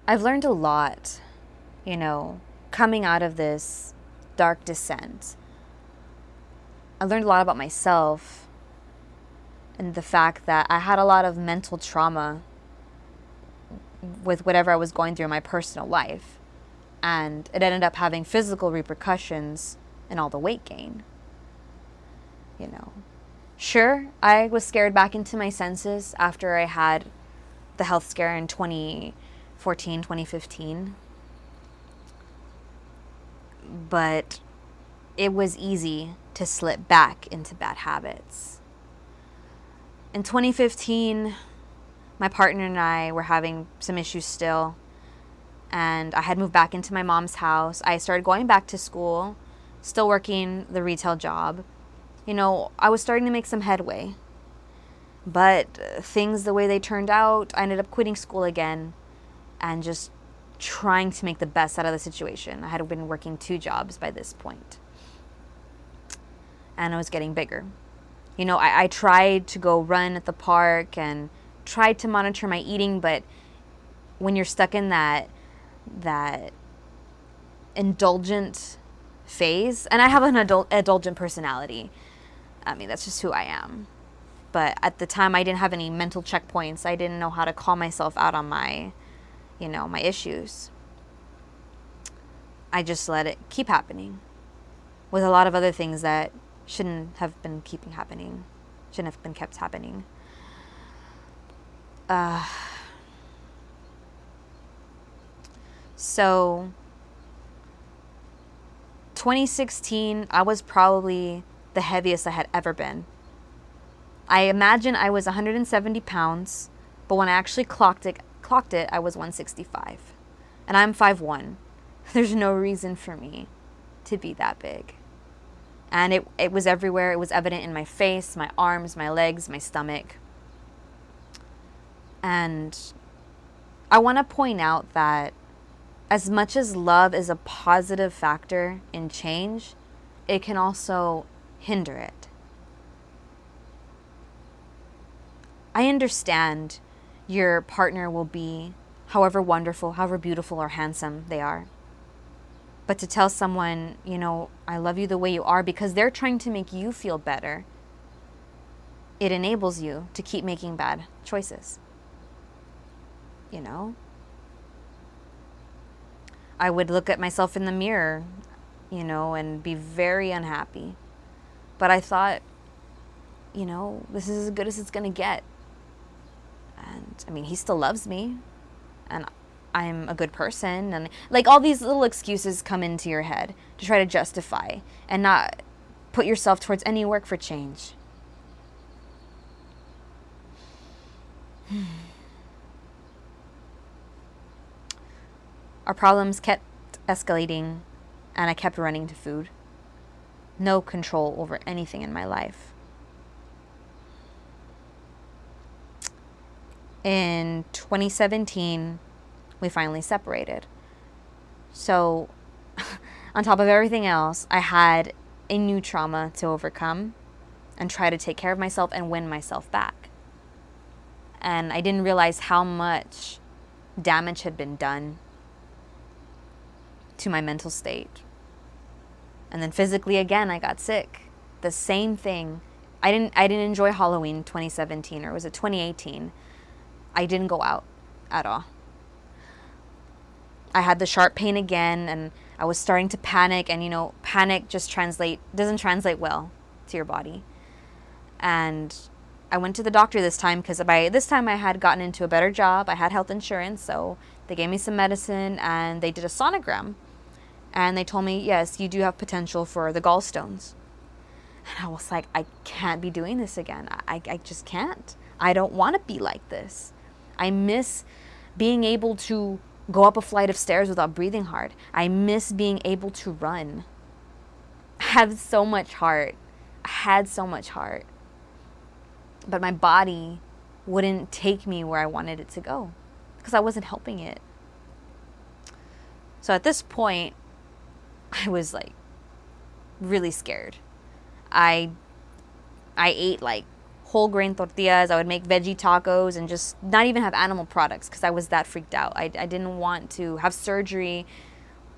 I've learned a lot, coming out of this dark descent. I learned a lot about myself and the fact that I had a lot of mental trauma with whatever I was going through in my personal life. And it ended up having physical repercussions in all the weight gain. Sure, I was scared back into my senses after I had the health scare in 2014, 2015. But it was easy to slip back into bad habits. In 2015, my partner and I were having some issues still, and I had moved back into my mom's house. I started going back to school, still working the retail job. I was starting to make some headway, but things the way they turned out, I ended up quitting school again and just trying to make the best out of the situation. I had been working 2 jobs by this point, and I was getting bigger. I tried to go run at the park and tried to monitor my eating, but when you're stuck in that indulgent phase, and I have an indulgent personality. I mean, that's just who I am. But at the time, I didn't have any mental checkpoints. I didn't know how to call myself out on my issues. I just let it keep happening with a lot of other things that shouldn't have been kept happening. So 2016, I was probably the heaviest I had ever been. I imagine I was 170 pounds, but when I actually clocked it, I was 165. And I'm 5'1". There's no reason for me to be that big. And it was everywhere. It was evident in my face, my arms, my legs, my stomach. And I want to point out that as much as love is a positive factor in change, it can also hinder it. I understand your partner will be however wonderful, however beautiful or handsome they are. But to tell someone, I love you the way you are because they're trying to make you feel better, it enables you to keep making bad choices. I would look at myself in the mirror, and be very unhappy. But I thought, this is as good as it's going to get. And I mean, he still loves me, and I'm a good person, and all these little excuses come into your head to try to justify and not put yourself towards any work for change. Our problems kept escalating, and I kept running to food. No control over anything in my life. In 2017, we finally separated. So, on top of everything else, I had a new trauma to overcome and try to take care of myself and win myself back. And I didn't realize how much damage had been done to my mental state. And then physically again, I got sick. The same thing. I didn't enjoy Halloween 2017, or was it 2018? I didn't go out at all. I had the sharp pain again, and I was starting to panic, and panic just doesn't translate well to your body. And I went to the doctor this time because by this time I had gotten into a better job. I had health insurance, so they gave me some medicine and they did a sonogram. And they told me, yes, you do have potential for the gallstones. And I was like, I can't be doing this again. I just can't. I don't want to be like this. I miss being able to go up a flight of stairs without breathing hard. I miss being able to run. I have so much heart. I had so much heart. But my body wouldn't take me where I wanted it to go because I wasn't helping it. So at this point, I was really scared. I ate whole grain tortillas. I would make veggie tacos and just not even have animal products because I was that freaked out. I didn't want to have surgery.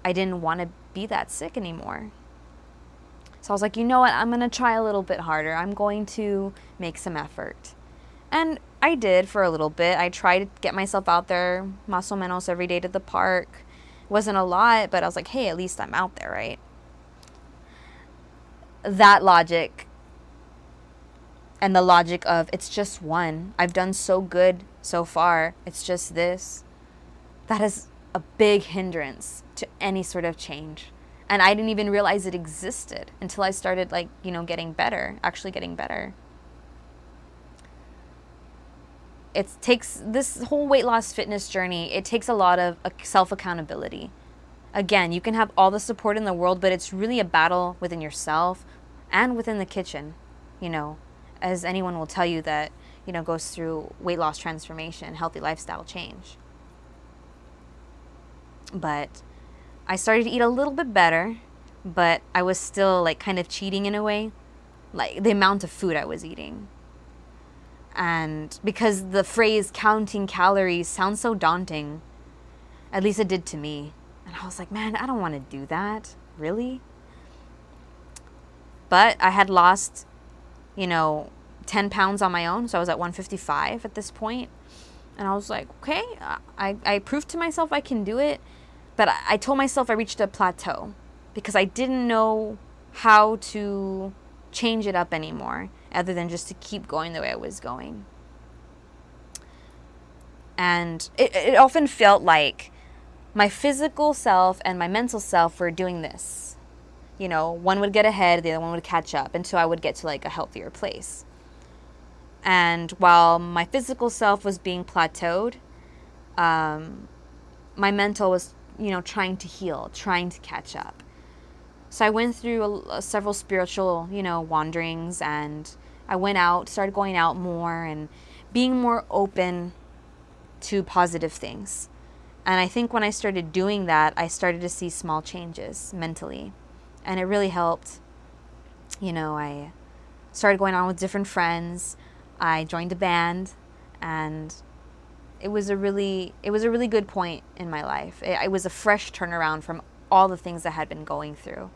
I didn't want to be that sick anymore. So I was like, you know what? I'm going to try a little bit harder. I'm going to make some effort. And I did for a little bit. I tried to get myself out there, más o menos every day to the park. It wasn't a lot, but I was like, hey, at least I'm out there, right? That logic and the logic of it's just one. I've done so good so far. It's just this. That is a big hindrance to any sort of change. And I didn't even realize it existed until I started getting better, actually getting better. It takes this whole weight loss fitness journey, it takes a lot of self-accountability. Again, you can have all the support in the world, but it's really a battle within yourself and within the kitchen, as anyone will tell you that, goes through weight loss transformation, healthy lifestyle change. But I started to eat a little bit better, but I was still kind of cheating in a way, like the amount of food I was eating. And because the phrase counting calories sounds so daunting, at least it did to me. And I was like, man, I don't want to do that. Really? But I had lost, 10 pounds on my own. So I was at 155 at this point. And I was like, okay, I proved to myself I can do it. But I told myself I reached a plateau because I didn't know how to change it up anymore other than just to keep going the way I was going. And it often felt like my physical self and my mental self were doing this. One would get ahead, the other one would catch up until I would get to a healthier place. And while my physical self was being plateaued, my mental was, trying to heal, trying to catch up. So I went through several spiritual, wanderings, and I went out, started going out more and being more open to positive things. And I think when I started doing that, I started to see small changes mentally. And it really helped. I started going on with different friends. I joined a band, and it was a really good point in my life. It was a fresh turnaround from all the things I had been going through,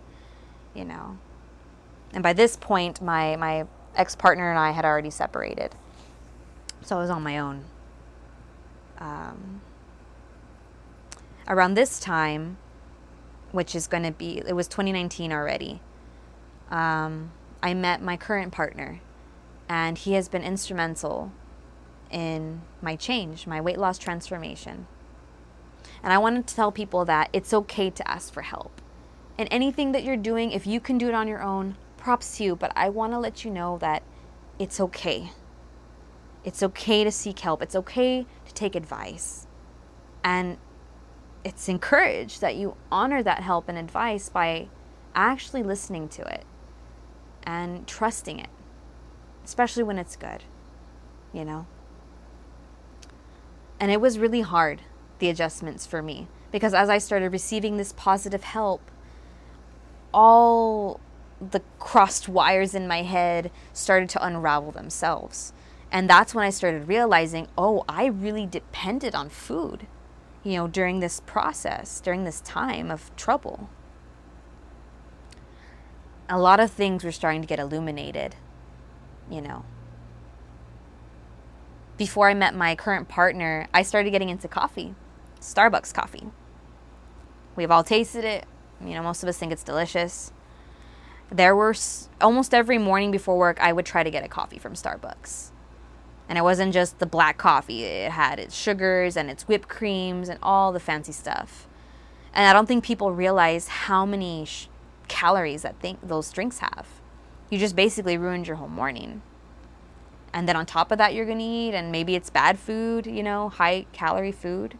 And by this point, my ex-partner and I had already separated. So I was on my own. Around this time, which is going to be, it was 2019 already, I met my current partner, and he has been instrumental in my change, my weight loss transformation. And I wanted to tell people that it's okay to ask for help. And anything that you're doing, if you can do it on your own, props to you. But I want to let you know that it's okay. It's okay to seek help. It's okay to take advice. And it's encouraged that you honor that help and advice by actually listening to it and trusting it, especially when it's good, And it was really hard, the adjustments for me, because as I started receiving this positive help, all the crossed wires in my head started to unravel themselves. And that's when I started realizing, I really depended on food, during this process, during this time of trouble. A lot of things were starting to get illuminated, Before I met my current partner, I started getting into coffee, Starbucks coffee. We've all tasted it. Most of us think it's delicious. There were almost every morning before work, I would try to get a coffee from Starbucks. And it wasn't just the black coffee. It had its sugars and its whipped creams and all the fancy stuff. And I don't think people realize how many calories those drinks have. You just basically ruined your whole morning. And then on top of that, you're going to eat, and maybe it's bad food, high calorie food.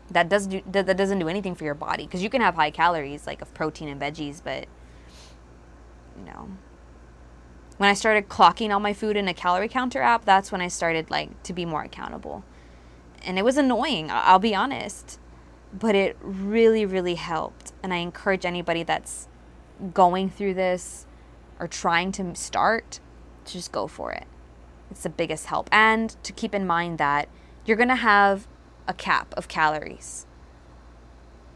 That doesn't do anything for your body, because you can have high calories of protein and veggies, but when I started clocking all my food in a calorie counter app, that's when I started to be more accountable. And it was annoying, I'll be honest, but it really, really helped. And I encourage anybody that's going through this or trying to start to just go for it. It's the biggest help. And to keep in mind that you're going to have a cap of calories.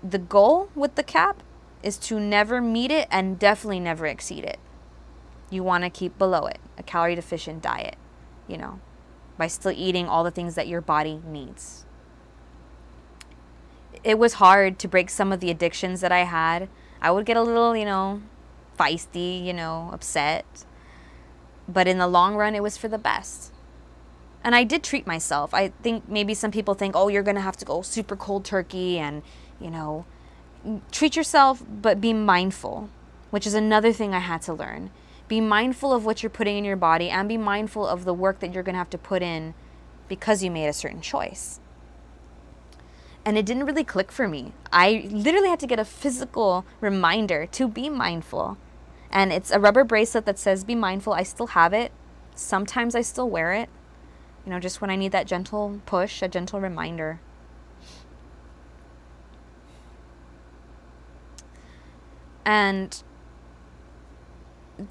The goal with the cap is to never meet it and definitely never exceed it. You want to keep below it, a calorie deficient diet, by still eating all the things that your body needs. It was hard to break some of the addictions that I had. I would get a little, feisty, upset. But in the long run, it was for the best. And I did treat myself. I think maybe some people think, oh, you're going to have to go super cold turkey and, treat yourself, but be mindful, which is another thing I had to learn. Be mindful of what you're putting in your body and be mindful of the work that you're going to have to put in because you made a certain choice. And it didn't really click for me. I literally had to get a physical reminder to be mindful. And it's a rubber bracelet that says be mindful. I still have it. Sometimes I still wear it. Just when I need that gentle push, a gentle reminder. And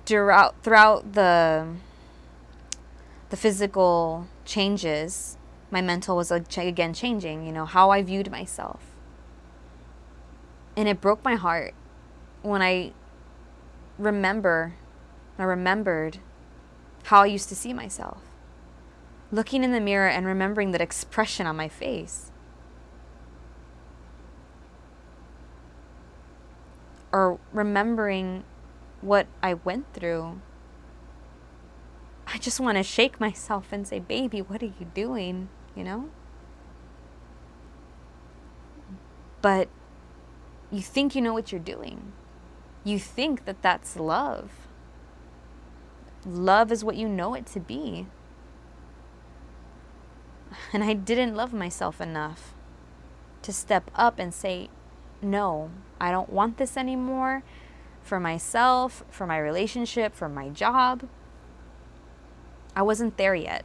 throughout the physical changes, my mental was again changing, how I viewed myself. And it broke my heart when I remembered how I used to see myself. Looking in the mirror and remembering that expression on my face. Or remembering what I went through. I just want to shake myself and say, baby, what are you doing? But you think you know what you're doing. You think that that's love. Love is what you know it to be. And I didn't love myself enough to step up and say, no, I don't want this anymore for myself, for my relationship, for my job. I wasn't there yet.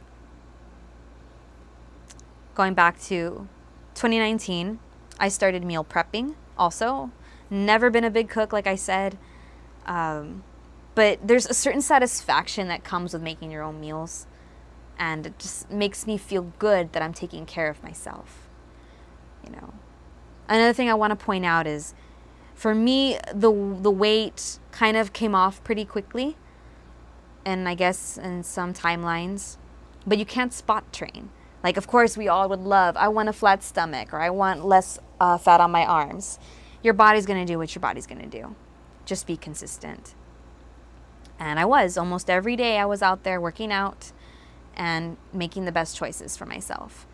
Going back to 2019, I started meal prepping also. Never been a big cook, like I said. But there's a certain satisfaction that comes with making your own meals. And it just makes me feel good that I'm taking care of myself. Another thing I want to point out is, for me, the weight kind of came off pretty quickly. And I guess in some timelines. But you can't spot train. Like, of course, we all would love, I want a flat stomach, or I want less fat on my arms. Your body's going to do what your body's going to do. Just be consistent. And I was. Almost every day I was out there working out and making the best choices for myself.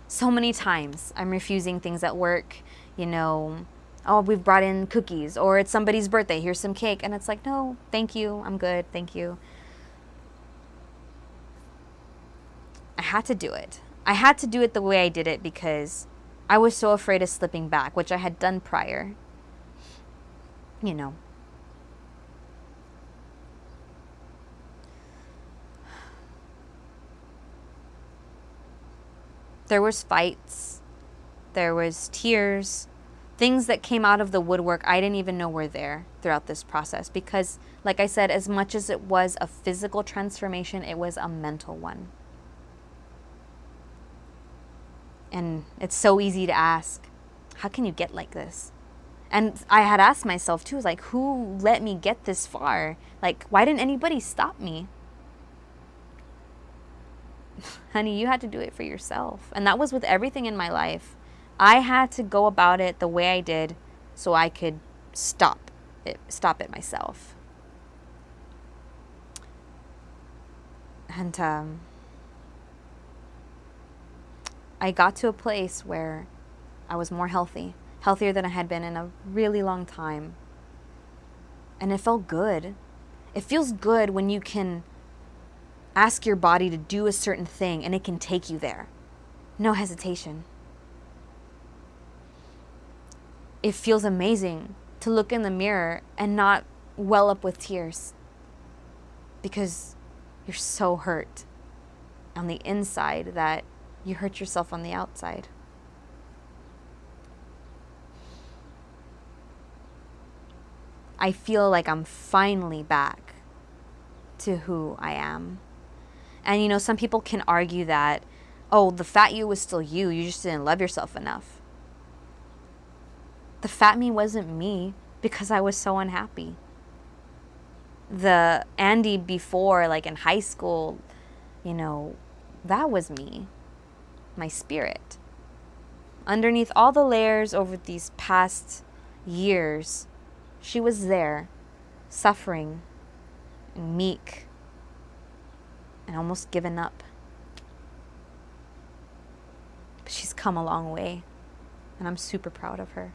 So many times I'm refusing things at work, oh, we've brought in cookies, or it's somebody's birthday, here's some cake. And it's like, no, thank you, I'm good, thank you. I had to do it. I had to do it the way I did it because I was so afraid of slipping back, which I had done prior. There was fights, there was tears, things that came out of the woodwork I didn't even know were there throughout this process because, like I said, as much as it was a physical transformation, it was a mental one. And it's so easy to ask, how can you get like this? And I had asked myself too, like, who let me get this far? Like, why didn't anybody stop me? Honey, you had to do it for yourself. And that was with everything in my life. I had to go about it the way I did so I could stop it myself. And I got to a place where I was more healthier than I had been in a really long time. And it felt good. It feels good when you can ask your body to do a certain thing and it can take you there. No hesitation. It feels amazing to look in the mirror and not well up with tears because you're so hurt on the inside that you hurt yourself on the outside. I feel like I'm finally back to who I am. And, you know, some people can argue that, oh, the fat you was still you. You just didn't love yourself enough. The fat me wasn't me because I was so unhappy. The Andy before, like in high school, you know, that was me, my spirit. Underneath all the layers over these past years, she was there, suffering, and meek, and almost given up. But she's come a long way, and I'm super proud of her.